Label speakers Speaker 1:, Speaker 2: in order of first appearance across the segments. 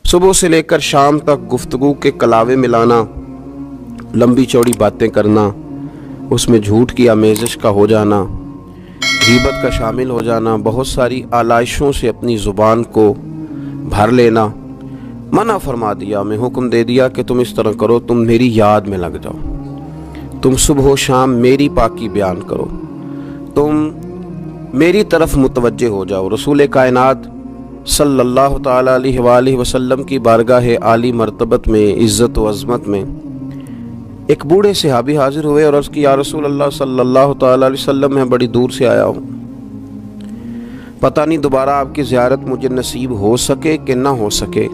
Speaker 1: صبح سے لے کر شام تک گفتگو کے کلاوے ملانا، لمبی چوڑی باتیں کرنا، اس میں جھوٹ کی آمیزش کا ہو جانا، غیبت کا شامل ہو جانا، بہت ساری آلائشوں سے اپنی زبان کو بھر لینا، منع فرما دیا، میں حکم دے دیا کہ تم اس طرح کرو، تم میری یاد میں لگ جاؤ، تم صبح و شام میری پاکی بیان کرو، تم میری طرف متوجہ ہو جاؤ۔ رسول کائنات صلی اللہ تعالیٰ علیہ وآلہ وسلم کی بارگاہ عالی مرتبت میں، عزت و عظمت میں ایک بوڑھے صحابی حاضر ہوئے اور عرض کی، یا رسول اللہ صلی اللہ تعالیٰ علیہ وسلم، میں بڑی دور سے آیا ہوں، پتہ نہیں دوبارہ آپ کی زیارت مجھے نصیب ہو سکے کہ نہ ہو سکے،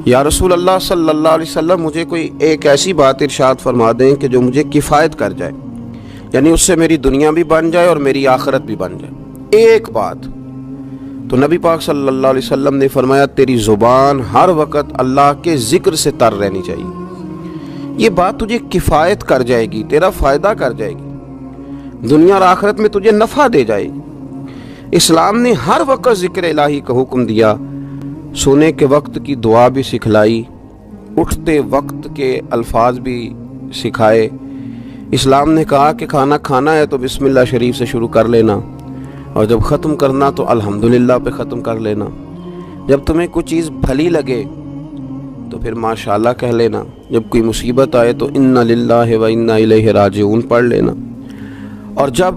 Speaker 1: یا رسول اللہ صلی اللہ علیہ وسلم مجھے کوئی ایک ایسی بات ارشاد فرما دیں کہ جو مجھے کفایت کر جائے، یعنی اس سے میری دنیا بھی بن جائے اور میری آخرت بھی بن جائے، ایک بات۔ تو نبی پاک صلی اللہ علیہ وسلم نے فرمایا، تیری زبان ہر وقت اللہ کے ذکر سے تر رہنی چاہیے، یہ بات تجھے کفایت کر جائے گی، تیرا فائدہ کر جائے گی، دنیا اور آخرت میں تجھے نفع دے جائے گی۔ اسلام نے ہر وقت ذکر الہی کا حکم دیا، سونے کے وقت کی دعا بھی سکھلائی، اٹھتے وقت کے الفاظ بھی سکھائے۔ اسلام نے کہا کہ کھانا کھانا ہے تو بسم اللہ شریف سے شروع کر لینا، اور جب ختم کرنا تو الحمدللہ پہ ختم کر لینا، جب تمہیں کوئی چیز بھلی لگے تو پھر ماشاءاللہ کہہ لینا، جب کوئی مصیبت آئے تو انا للہ و انا الیہ راجعون پڑھ لینا، اور جب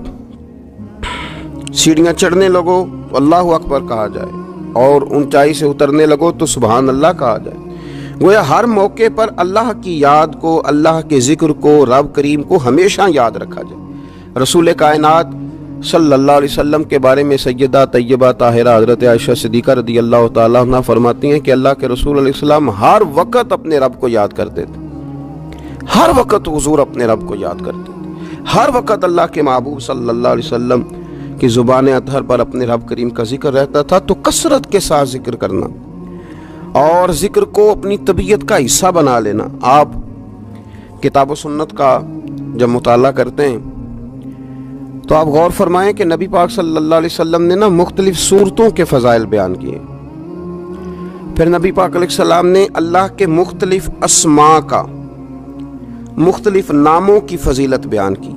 Speaker 1: سیڑھیاں چڑھنے لگو تو اللہ اکبر کہا جائے، اور اونچائی سے اترنے لگو تو سبحان اللہ کہا جائے۔ گویا ہر موقع پر اللہ کی یاد کو، اللہ کے ذکر کو، رب کریم کو ہمیشہ یاد رکھا جائے۔ رسول کائنات صلی اللہ علیہ وسلم کے بارے میں سیدہ طیبہ طاہرہ حضرت عائشہ صدیقہ رضی اللہ تعالیٰ عنہ فرماتی ہیں کہ اللہ کے رسول علیہ السلام ہر وقت اپنے رب کو یاد کرتے تھے، ہر وقت حضور اپنے رب کو یاد کرتے تھے، ہر وقت اللہ کے محبوب صلی اللہ علیہ وسلم کی زبان اطہر پر اپنے رب کریم کا ذکر رہتا تھا۔ تو کثرت کے ساتھ ذکر کرنا اور ذکر کو اپنی طبیعت کا حصہ بنا لینا۔ آپ کتاب و سنت کا جب مطالعہ کرتے ہیں تو آپ غور فرمائیں کہ نبی پاک صلی اللہ علیہ وسلم نے مختلف صورتوں کے فضائل بیان کیے، پھر نبی پاک علیہ السلام نے اللہ کے مختلف اسماء کا، مختلف ناموں کی فضیلت بیان کی۔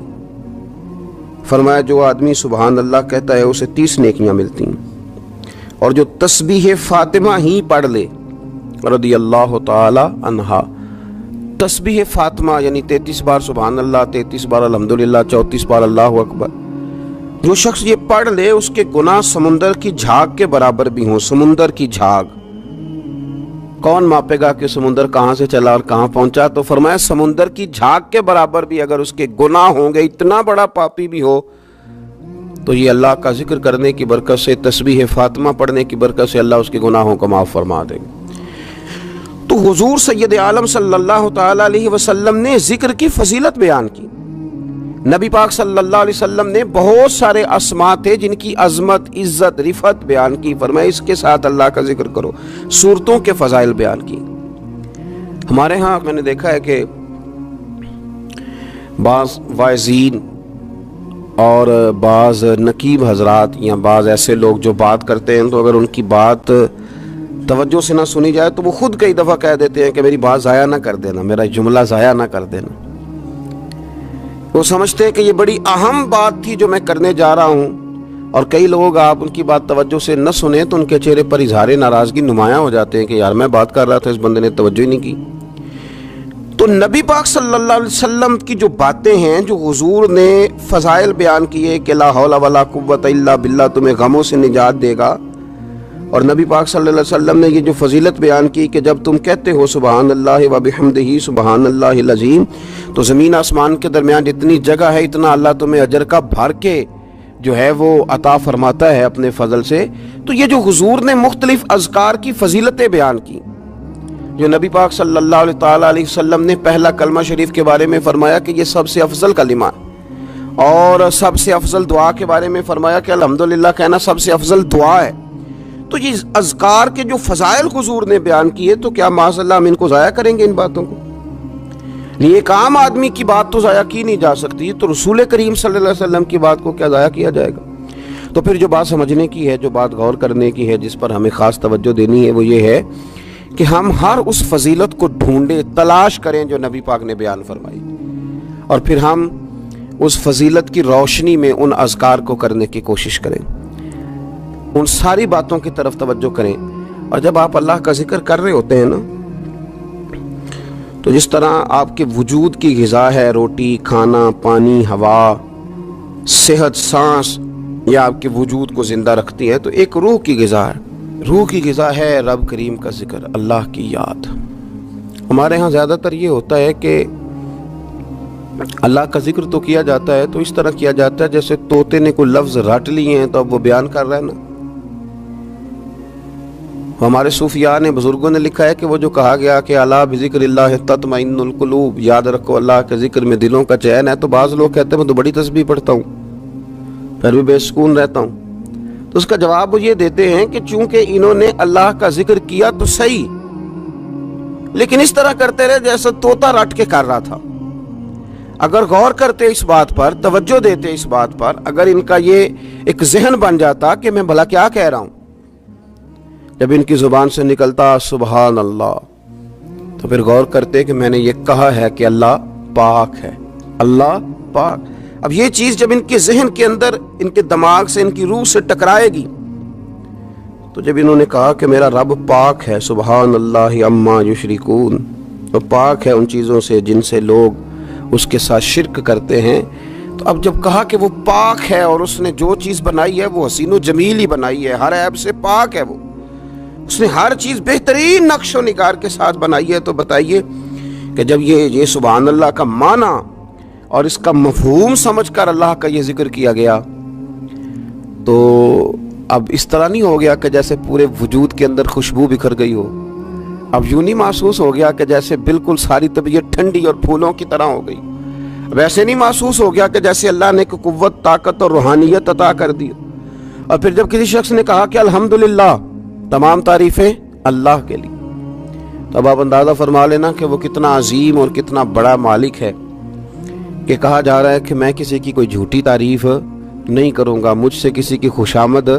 Speaker 1: فرمایا جو آدمی سبحان اللہ کہتا ہے اسے 30 نیکیاں ملتی ہیں، اور جو تسبیح فاطمہ ہی پڑھ لے رضی اللہ تعالی عنہا، تسبیح فاطمہ یعنی 33 بار سبحان اللہ، 33 بار الحمدللہ، 34 بار اللہ اکبر، جو شخص یہ پڑھ لے اس کے گناہ سمندر کی جھاگ کے برابر بھی ہوں۔ سمندر کی جھاگ کون ماپے گا کہ سمندر کہاں سے چلا اور کہاں پہنچا؟ تو فرمایا سمندر کی جھاگ کے برابر بھی اگر اس کے گناہ ہوں گے، اتنا بڑا پاپی بھی ہو، تو یہ اللہ کا ذکر کرنے کی برکت سے، تسبیح فاطمہ پڑھنے کی برکت سے اللہ اس کے گناہوں کو معاف فرما دے گا۔ تو حضور سید عالم صلی اللہ تعالیٰ علیہ وسلم نے ذکر کی فضیلت بیان کی۔ نبی پاک صلی اللہ علیہ وسلم نے بہت سارے اسماء تھے جن کی عظمت، عزت، رفعت بیان کی، فرمایا اس کے ساتھ اللہ کا ذکر کرو۔ صورتوں کے فضائل بیان کی۔ ہمارے ہاں میں نے دیکھا ہے کہ بعض واعظین اور بعض نقیب حضرات یا بعض ایسے لوگ جو بات کرتے ہیں، تو اگر ان کی بات توجہ سے نہ سنی جائے تو وہ خود کئی دفعہ کہہ دیتے ہیں کہ میری بات ضائع نہ کر دینا، میرا جملہ ضائع نہ کر دینا۔ وہ سمجھتے ہیں کہ یہ بڑی اہم بات تھی جو میں کرنے جا رہا ہوں، اور کئی لوگ آپ ان کی بات توجہ سے نہ سنیں تو ان کے چہرے پر اظہار ناراضگی نمایاں ہو جاتے ہیں کہ یار میں بات کر رہا تھا، اس بندے نے توجہ ہی نہیں کی۔ تو نبی پاک صلی اللہ علیہ وسلم کی جو باتیں ہیں، جو حضور نے فضائل بیان کیے کہ لا حول ولا قوت الا باللہ، تمہیں غموں سے نجات دے گا، اور نبی پاک صلی اللہ علیہ وسلم نے یہ جو فضیلت بیان کی کہ جب تم کہتے ہو سبحان اللہ و بحمدہ سبحان اللہ العظیم، تو زمین آسمان کے درمیان جتنی جگہ ہے اتنا اللہ تمہیں اجر کا بھر کے جو ہے وہ عطا فرماتا ہے اپنے فضل سے۔ تو یہ جو حضور نے مختلف اذکار کی فضیلتیں بیان کی، جو نبی پاک صلی اللہ علیہ وسلم نے پہلا کلمہ شریف کے بارے میں فرمایا کہ یہ سب سے افضل کلمہ ہے، اور سب سے افضل دعا کے بارے میں فرمایا کہ الحمدللہ کہنا سب سے افضل دعا ہے۔ تو یہ اذکار کے جو فضائل حضور نے بیان کیے، تو کیا معاذ اللہ ہم ان کو ضائع کریں گے؟ ان باتوں کو ایک عام آدمی کی بات تو ضائع کی نہیں جا سکتی، تو رسول کریم صلی اللہ علیہ وسلم کی بات کو کیا ضائع کیا جائے گا؟ تو پھر جو بات سمجھنے کی ہے، جو بات غور کرنے کی ہے، جس پر ہمیں خاص توجہ دینی ہے، وہ یہ ہے کہ ہم ہر اس فضیلت کو ڈھونڈیں، تلاش کریں جو نبی پاک نے بیان فرمائی، اور پھر ہم اس فضیلت کی روشنی میں ان اذکار کو کرنے کی کوشش کریں، ان ساری باتوں کی طرف توجہ کریں۔ اور جب آپ اللہ کا ذکر کر رہے ہوتے ہیں نا، تو جس طرح آپ کے وجود کی غذا ہے روٹی، کھانا، پانی، ہوا، صحت، سانس، یہ آپ کے وجود کو زندہ رکھتی ہے، تو ایک روح کی غذا ہے، روح کی غذا ہے رب کریم کا ذکر، اللہ کی یاد۔ ہمارے ہاں زیادہ تر یہ ہوتا ہے کہ اللہ کا ذکر تو کیا جاتا ہے تو اس طرح کیا جاتا ہے جیسے طوطے نے کوئی لفظ رٹ لیے ہیں تو اب وہ بیان کر رہا ہے نا۔ ہمارے صوفیاء نے، بزرگوں نے لکھا ہے کہ وہ جو کہا گیا کہ الا بذکر اللہ تطمئن القلوب، یاد رکھو اللہ کے ذکر میں دلوں کا چین ہے، تو بعض لوگ کہتے ہیں میں تو بڑی تسبیح پڑھتا ہوں پھر بھی بے سکون رہتا ہوں، تو اس کا جواب وہ یہ دیتے ہیں کہ چونکہ انہوں نے اللہ کا ذکر کیا تو صحیح، لیکن اس طرح کرتے رہے جیسے طوطا رٹ کے کر رہا تھا۔ اگر غور کرتے اس بات پر، توجہ دیتے اس بات پر، اگر ان کا یہ ایک ذہن بن جاتا کہ میں بھلا کیا کہہ رہا ہوں، جب ان کی زبان سے نکلتا سبحان اللہ، تو پھر غور کرتے کہ میں نے یہ کہا ہے کہ اللہ پاک ہے، اللہ پاک۔ اب یہ چیز جب ان کے ذہن کے اندر، ان کے دماغ سے، ان کی روح سے ٹکرائے گی، تو جب انہوں نے کہا کہ میرا رب پاک ہے، سبحان اللہ عما یشرکون، تو پاک ہے ان چیزوں سے جن سے لوگ اس کے ساتھ شرک کرتے ہیں، تو اب جب کہا کہ وہ پاک ہے اور اس نے جو چیز بنائی ہے وہ حسین و جمیل ہی بنائی ہے، ہر عیب سے پاک ہے، وہ اس نے ہر چیز بہترین نقش و نگار کے ساتھ بنائی ہے، تو بتائیے کہ جب یہ سبحان اللہ کا معنی اور اس کا مفہوم سمجھ کر اللہ کا یہ ذکر کیا گیا، تو اب اس طرح نہیں ہو گیا کہ جیسے پورے وجود کے اندر خوشبو بکھر گئی ہو، اب یوں نہیں محسوس ہو گیا کہ جیسے بالکل ساری طبیعت ٹھنڈی اور پھولوں کی طرح ہو گئی، ویسے نہیں محسوس ہو گیا کہ جیسے اللہ نے قوت، طاقت اور روحانیت عطا کر دی۔ اور پھر جب کسی شخص نے کہا کہ الحمدللہ، تمام تعریفیں اللہ کے لیے، تو اب آپ اندازہ فرما لینا کہ وہ کتنا عظیم اور کتنا بڑا مالک ہے، کہ کہا جا رہا ہے کہ میں کسی کی کوئی جھوٹی تعریف نہیں کروں گا، مجھ سے کسی کی خوشامد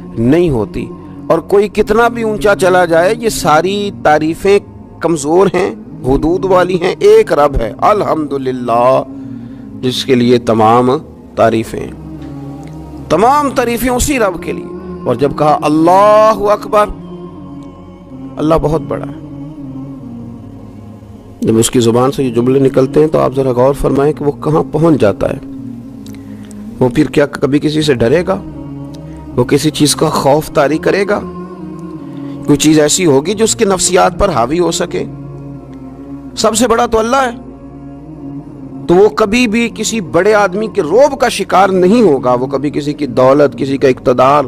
Speaker 1: نہیں ہوتی، اور کوئی کتنا بھی اونچا چلا جائے یہ ساری تعریفیں کمزور ہیں، حدود والی ہیں، ایک رب ہے الحمدللہ جس کے لیے تمام تعریفیں اسی رب کے لیے۔ اور جب کہا اللہ اکبر، اللہ بہت بڑا ہے، جب اس کی زبان سے یہ جملے نکلتے ہیں تو آپ ذرا غور فرمائیں کہ وہ کہاں پہنچ جاتا ہے۔ وہ پھر کیا کبھی کسی سے ڈرے گا؟ وہ کسی چیز کا خوف طاری کرے گا؟ کوئی چیز ایسی ہوگی جو اس کی نفسیات پر حاوی ہو سکے؟ سب سے بڑا تو اللہ ہے، تو وہ کبھی بھی کسی بڑے آدمی کے رعب کا شکار نہیں ہوگا، وہ کبھی کسی کی دولت، کسی کا اقتدار،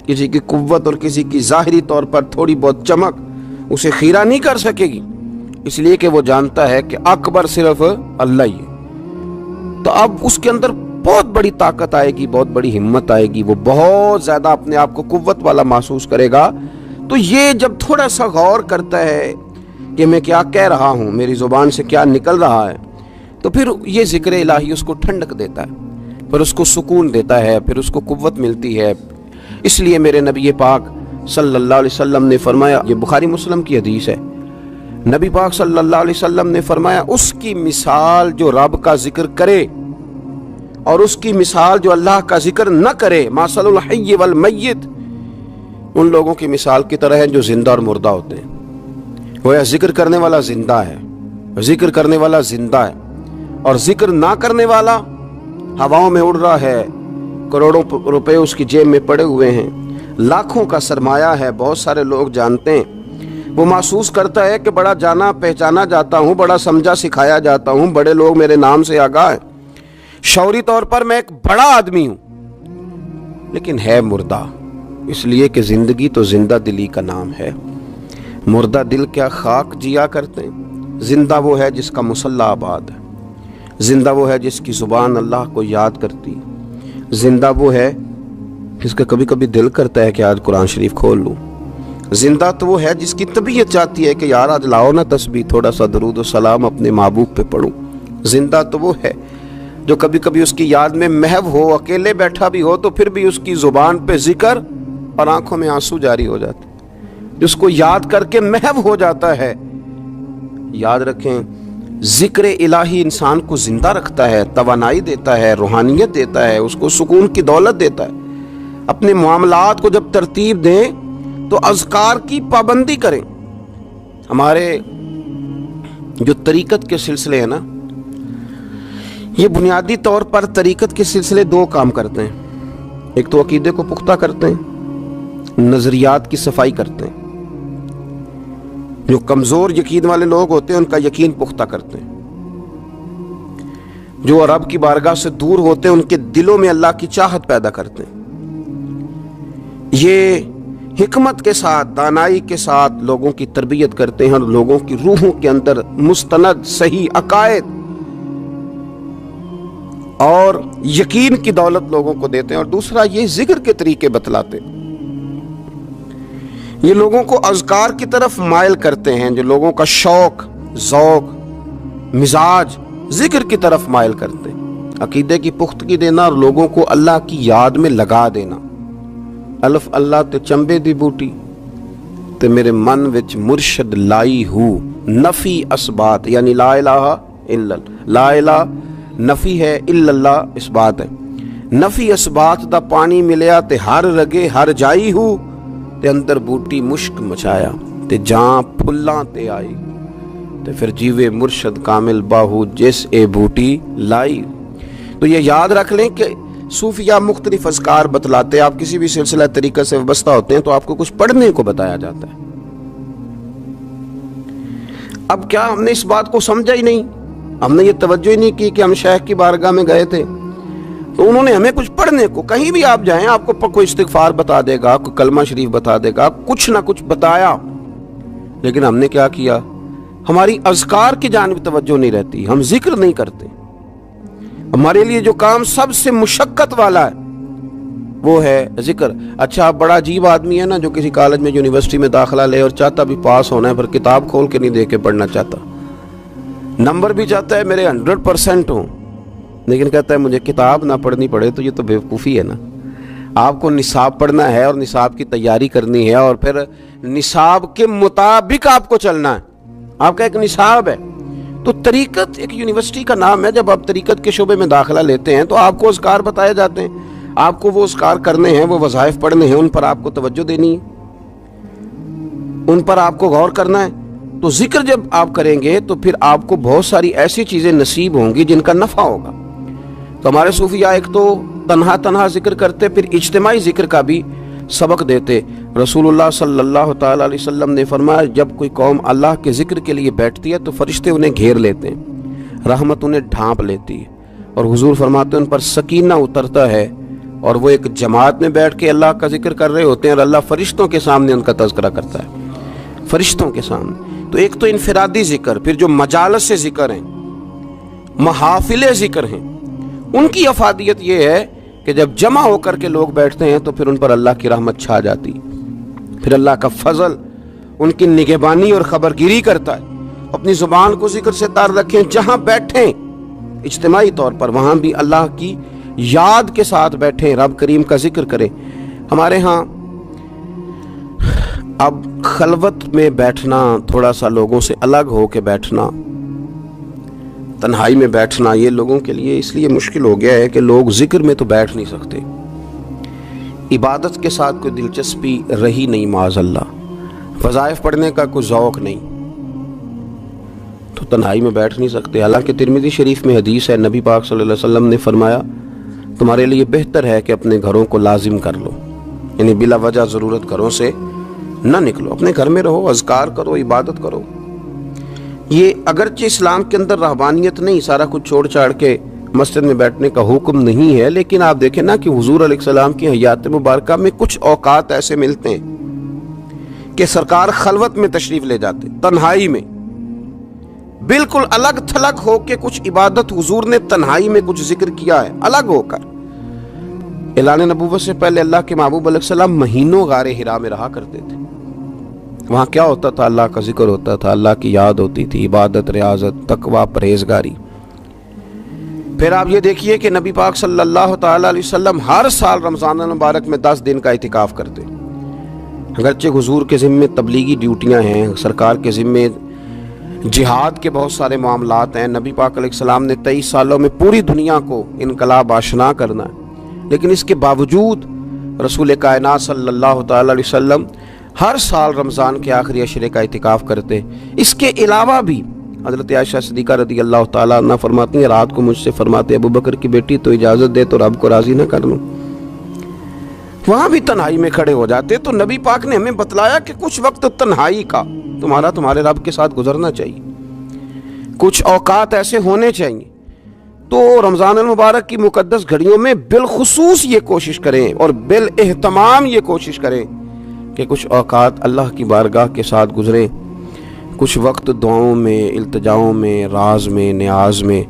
Speaker 1: کسی کی قوت اور کسی کی ظاہری طور پر تھوڑی بہت چمک اسے خیرہ نہیں کر سکے گی، اس لیے کہ وہ جانتا ہے کہ اکبر صرف اللہ ہی ہے۔ تو اب اس کے اندر بہت بڑی طاقت آئے گی، بہت بڑی ہمت آئے گی، وہ بہت زیادہ اپنے آپ کو قوت والا محسوس کرے گا۔ تو یہ جب تھوڑا سا غور کرتا ہے کہ میں کیا کہہ رہا ہوں، میری زبان سے کیا نکل رہا ہے، تو پھر یہ ذکر الہی اس کو ٹھنڈک دیتا ہے، پھر اس کو سکون دیتا ہے، پھر اس کو قوت ملتی ہے۔ اس لیے میرے نبی پاک صلی اللہ علیہ وسلم نے فرمایا، یہ بخاری مسلم کی حدیث ہے، نبی پاک صلی اللہ علیہ وسلم نے فرمایا اس کی مثال جو رب کا ذکر کرے اور اس کی مثال جو اللہ کا ذکر نہ کرے، مثل الحی والمیت، ان لوگوں کی مثال کی طرح ہیں جو زندہ اور مردہ ہوتے ہیں۔ گویا ذکر کرنے والا زندہ ہے، ذکر کرنے والا زندہ ہے، اور ذکر نہ کرنے والا ہواؤں میں اڑ رہا ہے، کروڑوں روپے اس کی جیب میں پڑے ہوئے ہیں، لاکھوں کا سرمایہ ہے، بہت سارے لوگ جانتے ہیں، وہ محسوس کرتا ہے کہ بڑا جانا پہچانا جاتا ہوں، بڑا سمجھا سکھایا جاتا ہوں، بڑے لوگ میرے نام سے آگاہ ہیں، شعوری طور پر میں ایک بڑا آدمی ہوں، لیکن ہے مردہ، اس لیے کہ زندگی تو زندہ دلی کا نام ہے۔ مردہ دل کیا خاک جیا کرتے ہیں؟ زندہ وہ ہے جس کا مصلی آباد ہے، زندہ وہ ہے جس کی زبان اللہ کو یاد کرتی، زندہ وہ ہے جس کا کبھی کبھی دل کرتا ہے کہ آج قرآن شریف کھول لوں، زندہ تو وہ ہے جس کی طبیعت چاہتی ہے کہ یار آج لاؤ نا تسبیح، تھوڑا سا درود و سلام اپنے محبوب پہ پڑھوں، زندہ تو وہ ہے جو کبھی کبھی اس کی یاد میں محو ہو، اکیلے بیٹھا بھی ہو تو پھر بھی اس کی زبان پہ ذکر اور آنکھوں میں آنسو جاری ہو جاتے۔ جس کو یاد کر کے محو ہو جاتا ہے. یاد رکھیں ذکر الہی انسان کو زندہ رکھتا ہے، توانائی دیتا ہے، روحانیت دیتا ہے، اس کو سکون کی دولت دیتا ہے. اپنے معاملات کو جب ترتیب دیں تو اذکار کی پابندی کریں. ہمارے جو طریقت کے سلسلے ہیں نا، یہ بنیادی طور پر طریقت کے سلسلے دو کام کرتے ہیں. ایک تو عقیدے کو پختہ کرتے ہیں، نظریات کی صفائی کرتے ہیں. جو کمزور یقین والے لوگ ہوتے ہیں ان کا یقین پختہ کرتے ہیں. جو رب کی بارگاہ سے دور ہوتے ہیں ان کے دلوں میں اللہ کی چاہت پیدا کرتے ہیں. یہ حکمت کے ساتھ، دانائی کے ساتھ لوگوں کی تربیت کرتے ہیں اور لوگوں کی روحوں کے اندر مستند صحیح عقائد اور یقین کی دولت لوگوں کو دیتے ہیں. اور دوسرا یہ ذکر کے طریقے بتلاتے ہیں. یہ لوگوں کو اذکار کی طرف مائل کرتے ہیں. جو لوگوں کا شوق، ذوق، مزاج ذکر کی طرف مائل کرتے ہیں. عقیدے کی پختگی دینا اور لوگوں کو اللہ کی یاد میں لگا دینا. الف اللہ تے چمبے دی بوٹی تے میرے من وچ مرشد لائی ہو. نفی اسبات یعنی لا الہ الا اللہ. لا الہ نفی ہے، الا اللہ اس بات ہے. نفی اسبات دا پانی ملیا تے ہر رگے ہر جائی ہو تے اندر بوٹی مشک مچایا تے جاں پھلاں تے آئی تے پھر جیوے مرشد کامل باہو جس اے بوٹی لائی. تو یہ یاد رکھ لیں کہ صوفیہ مختلف اذکار بتلاتے ہیں. آپ کسی بھی سلسلہ طریقہ سے وابستہ ہوتے ہیں تو آپ کو کچھ پڑھنے کو بتایا جاتا ہے. اب کیا ہم نے اس بات کو سمجھا ہی نہیں، ہم نے یہ توجہ ہی نہیں کی کہ ہم شیخ کی بارگاہ میں گئے تھے تو انہوں نے ہمیں کچھ پڑھنے کو، کہیں بھی آپ جائیں آپ کو کوئی استغفار بتا دے گا، کوئی کلمہ شریف بتا دے گا، کچھ نہ کچھ بتایا. لیکن ہم نے کیا کیا؟ ہماری اذکار کی جانب توجہ نہیں رہتی، ہم ذکر نہیں کرتے. ہمارے لیے جو کام سب سے مشقت والا ہے وہ ہے ذکر. اچھا آپ بڑا عجیب آدمی ہے نا جو کسی کالج میں یونیورسٹی میں داخلہ لے اور چاہتا بھی پاس ہونا ہے پر کتاب کھول کے نہیں دے کے پڑھنا چاہتا، نمبر بھی چاہتا ہے میرے 100% ہوں، لیکن کہتا ہے مجھے کتاب نہ پڑھنی پڑے. تو یہ تو بیوقوفی ہے نا. آپ کو نصاب پڑھنا ہے اور نصاب کی تیاری کرنی ہے اور پھر نصاب کے مطابق آپ کو چلنا ہے. آپ کا ایک نصاب ہے. تو طریقت ایک یونیورسٹی کا نام ہے. جب آپ طریقت کے شعبے میں داخلہ لیتے ہیں تو آپ کو اذکار بتائے جاتے ہیں، آپ کو وہ اذکار کرنے ہیں، وہ وظائف پڑھنے ہیں، ان پر آپ کو توجہ دینی ہے، ان پر آپ کو غور کرنا ہے. تو ذکر جب آپ کریں گے تو پھر آپ کو بہت ساری ایسی چیزیں نصیب ہوں گی جن کا نفع ہوگا. تو ہمارے صوفیہ ایک تو تنہا ذکر کرتے، پھر اجتماعی ذکر کا بھی سبق دیتے. رسول اللہ صلی اللہ تعالی علیہ وسلم نے فرمایا جب کوئی قوم اللہ کے ذکر کے لیے بیٹھتی ہے تو فرشتے انہیں گھیر لیتے ہیں، رحمت انہیں ڈھانپ لیتی ہے، اور حضور فرماتے ہیں ان پر سکینہ اترتا ہے اور وہ ایک جماعت میں بیٹھ کے اللہ کا ذکر کر رہے ہوتے ہیں اور اللہ فرشتوں کے سامنے ان کا تذکرہ کرتا ہے، فرشتوں کے سامنے. تو ایک تو انفرادی ذکر، پھر جو مجالس سے ذکر ہیں، محافل ذکر ہیں، ان کی افادیت یہ ہے کہ جب جمع ہو کر کے لوگ بیٹھتے ہیں تو پھر ان پر اللہ کی رحمت چھا جاتی، پھر اللہ کا فضل ان کی نگہبانی اور خبرگیری کرتا ہے. اپنی زبان کو ذکر سے تار رکھیں، جہاں بیٹھیں اجتماعی طور پر وہاں بھی اللہ کی یاد کے ساتھ بیٹھیں، رب کریم کا ذکر کریں. ہمارے ہاں اب خلوت میں بیٹھنا، تھوڑا سا لوگوں سے الگ ہو کے بیٹھنا، تنہائی میں بیٹھنا، یہ لوگوں کے لیے اس لیے مشکل ہو گیا ہے کہ لوگ ذکر میں تو بیٹھ نہیں سکتے، عبادت کے ساتھ کوئی دلچسپی رہی نہیں، معاذ اللہ، وظائف پڑھنے کا کوئی ذوق نہیں، تو تنہائی میں بیٹھ نہیں سکتے. حالانکہ ترمذی شریف میں حدیث ہے، نبی پاک صلی اللہ علیہ وسلم نے فرمایا تمہارے لیے بہتر ہے کہ اپنے گھروں کو لازم کر لو، یعنی بلا وجہ ضرورت گھروں سے نہ نکلو، اپنے گھر میں رہو، اذکار کرو، عبادت کرو. یہ اگرچہ اسلام کے اندر رہبانیت نہیں، سارا کچھ چھوڑ چھاڑ کے مسجد میں بیٹھنے کا حکم نہیں ہے، لیکن آپ دیکھیں نا کہ حضور علیہ السلام کی حیات مبارکہ میں کچھ اوقات ایسے ملتے ہیں کہ سرکار خلوت میں تشریف لے جاتے، تنہائی میں بالکل الگ تھلگ ہو کے کچھ عبادت حضور نے تنہائی میں کچھ ذکر کیا ہے الگ ہو کر. اعلان نبوت سے پہلے اللہ کے محبوب علیہ السلام مہینوں غار حرا میں رہا کرتے تھے. وہاں کیا ہوتا تھا؟ اللہ کا ذکر ہوتا تھا، اللہ کی یاد ہوتی تھی، عبادت، ریاضت، تقوی، پرہیزگاری. پھر آپ یہ دیکھیے کہ نبی پاک صلی اللہ تعالی علیہ وسلم ہر سال رمضان المبارک میں 10 دن کا اعتکاف کرتے. اگرچہ حضور کے ذمے تبلیغی ڈیوٹیاں ہیں، سرکار کے ذمے جہاد کے بہت سارے معاملات ہیں، نبی پاک علیہ السلام نے 23 سالوں میں پوری دنیا کو انقلاب آشنا کرنا ہے، لیکن اس کے باوجود رسول کائنات صلی اللہ تعالی علیہ وسلم ہر سال رمضان کے آخری عشرے کا اعتکاف کرتے۔ اس کے علاوہ بھی حضرت عائشہ صدیقہ رضی اللہ تعالیٰ عنہ فرماتی ہیں، رات کو مجھ سے فرماتے ابو بکر کی بیٹی تو اجازت دے تو رب کو راضی نہ کر لوں، وہاں بھی تنہائی میں کھڑے ہو جاتے۔ تو نبی پاک نے ہمیں بتلایا کہ کچھ وقت تنہائی کا تمہارے رب کے ساتھ گزرنا چاہیے، کچھ اوقات ایسے ہونے چاہیے۔ تو رمضان المبارک کی مقدس گھڑیوں میں بالخصوص یہ کوشش کریں اور بالاہتمام یہ کوشش کریں کہ کچھ اوقات اللہ کی بارگاہ کے ساتھ گزریں، کچھ وقت دعاؤں میں، التجاؤں میں، راز میں، نیاز میں۔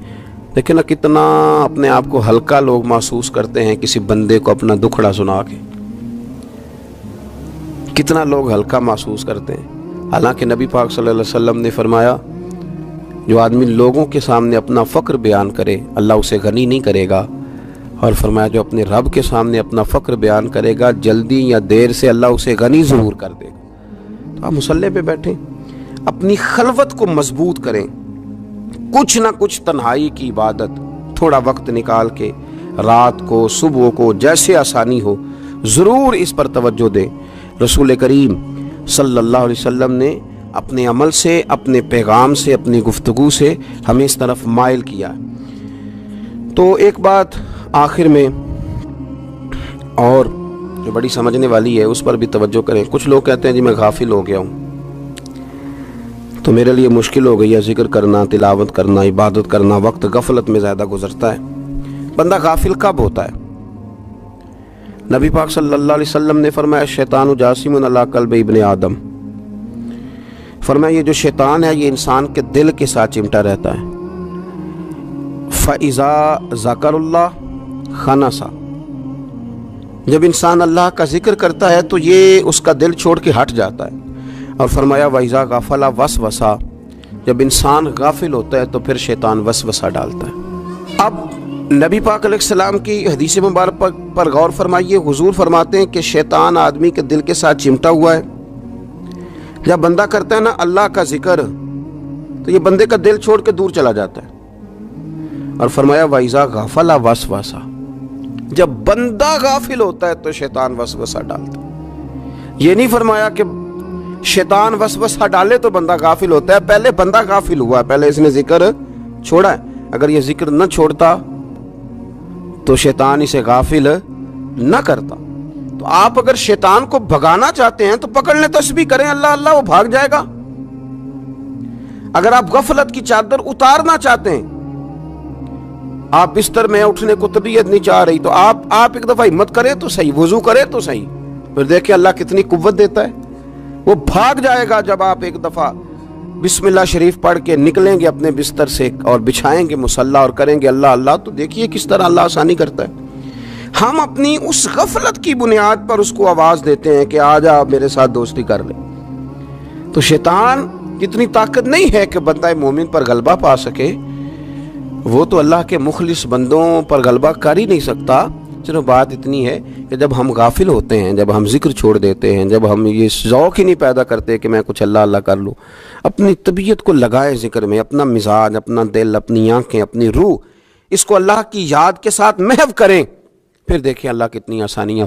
Speaker 1: دیکھیں نا کتنا اپنے آپ کو ہلکا لوگ محسوس کرتے ہیں کسی بندے کو اپنا دکھڑا سنا کے، کتنا لوگ ہلکا محسوس کرتے ہیں۔ حالانکہ نبی پاک صلی اللہ علیہ وسلم نے فرمایا جو آدمی لوگوں کے سامنے اپنا فقر بیان کرے اللہ اسے غنی نہیں کرے گا، اور فرمایا جو اپنے رب کے سامنے اپنا فقر بیان کرے گا جلدی یا دیر سے اللہ اسے غنی ضرور کر دے گا۔ تو آپ مصلی پہ بیٹھیں، اپنی خلوت کو مضبوط کریں، کچھ نہ کچھ تنہائی کی عبادت تھوڑا وقت نکال کے رات کو، صبح کو، جیسے آسانی ہو ضرور اس پر توجہ دیں۔ رسول کریم صلی اللہ علیہ وسلم نے اپنے عمل سے، اپنے پیغام سے، اپنی گفتگو سے ہمیں اس طرف مائل کیا۔ تو ایک بات آخر میں اور جو بڑی سمجھنے والی ہے اس پر بھی توجہ کریں۔ کچھ لوگ کہتے ہیں جی میں غافل ہو گیا ہوں تو میرے لیے مشکل ہو گئی ہے ذکر کرنا، تلاوت کرنا، عبادت کرنا، وقت غفلت میں زیادہ گزرتا ہے۔ بندہ غافل کب ہوتا ہے؟ نبی پاک صلی اللہ علیہ وسلم نے فرمایا شیطان جاسم علی قلب ابن آدم، فرمایا یہ جو شیطان ہے یہ انسان کے دل کے ساتھ چمٹا رہتا ہے۔ فَإِذَا ذَكَرَ اللَّهَ خَنَسَ، جب انسان اللہ کا ذکر کرتا ہے تو یہ اس کا دل چھوڑ کے ہٹ جاتا ہے۔ اور فرمایا وَإِذَا غَفَلَ وَسْوَسَ، جب انسان غافل ہوتا ہے تو پھر شیطان وسوسہ ڈالتا ہے۔ اب نبی پاک علیہ السلام کی حدیث مبارک پر غور فرمائیے، حضور فرماتے ہیں کہ شیطان آدمی کے دل کے ساتھ چمٹا ہوا ہے۔ جب بندہ کرتا ہے نا اللہ کا ذکر تو یہ بندے کا دل چھوڑ کے دور چلا جاتا ہے۔ اور فرمایا وَإِذَا غَفَلَ وَسْوَسَ، جب بندہ غافل ہوتا ہے تو شیطان وسوسہ ڈالتا ہے۔ یہ نہیں فرمایا کہ شیطان وسوسہ ڈالے تو بندہ غافل ہوتا ہے، پہلے بندہ غافل ہوا ہے، پہلے اس نے ذکر چھوڑا ہے۔ اگر یہ ذکر نہ چھوڑتا تو شیطان اسے غافل نہ کرتا۔ تو آپ اگر شیطان کو بھگانا چاہتے ہیں تو پکڑ لیں، تسبیح کریں اللہ اللہ، وہ بھاگ جائے گا۔ اگر آپ غفلت کی چادر اتارنا چاہتے ہیں، آپ بستر میں اٹھنے کو طبیعت نہیں چاہ رہی تو آپ ایک دفعہ ہمت کریں تو صحیح، وضو کریں تو صحیح، پھر دیکھیں اللہ کتنی قوت دیتا ہے، وہ بھاگ جائے گا۔ جب آپ ایک دفعہ بسم اللہ شریف پڑھ کے نکلیں گے اپنے بستر سے اور بچھائیں گے مصلی اور کریں گے اللہ اللہ، تو دیکھیے کس طرح اللہ آسانی کرتا ہے۔ ہم اپنی اس غفلت کی بنیاد پر اس کو آواز دیتے ہیں کہ آجا میرے ساتھ دوستی کر لے۔ تو شیطان کتنی طاقت نہیں ہے کہ بندہ مومن پر غلبہ پا سکے، وہ تو اللہ کے مخلص بندوں پر غلبہ کر ہی نہیں سکتا۔ چلو بات اتنی ہے کہ جب ہم غافل ہوتے ہیں، جب ہم ذکر چھوڑ دیتے ہیں، جب ہم یہ ذوق ہی نہیں پیدا کرتے کہ میں کچھ اللہ اللہ کر لوں، اپنی طبیعت کو لگائے ذکر میں، اپنا مزاج، اپنا دل، اپنی آنکھیں، اپنی روح، اس کو اللہ کی یاد کے ساتھ محو کریں، پھر دیکھیں اللہ کتنی آسانیاں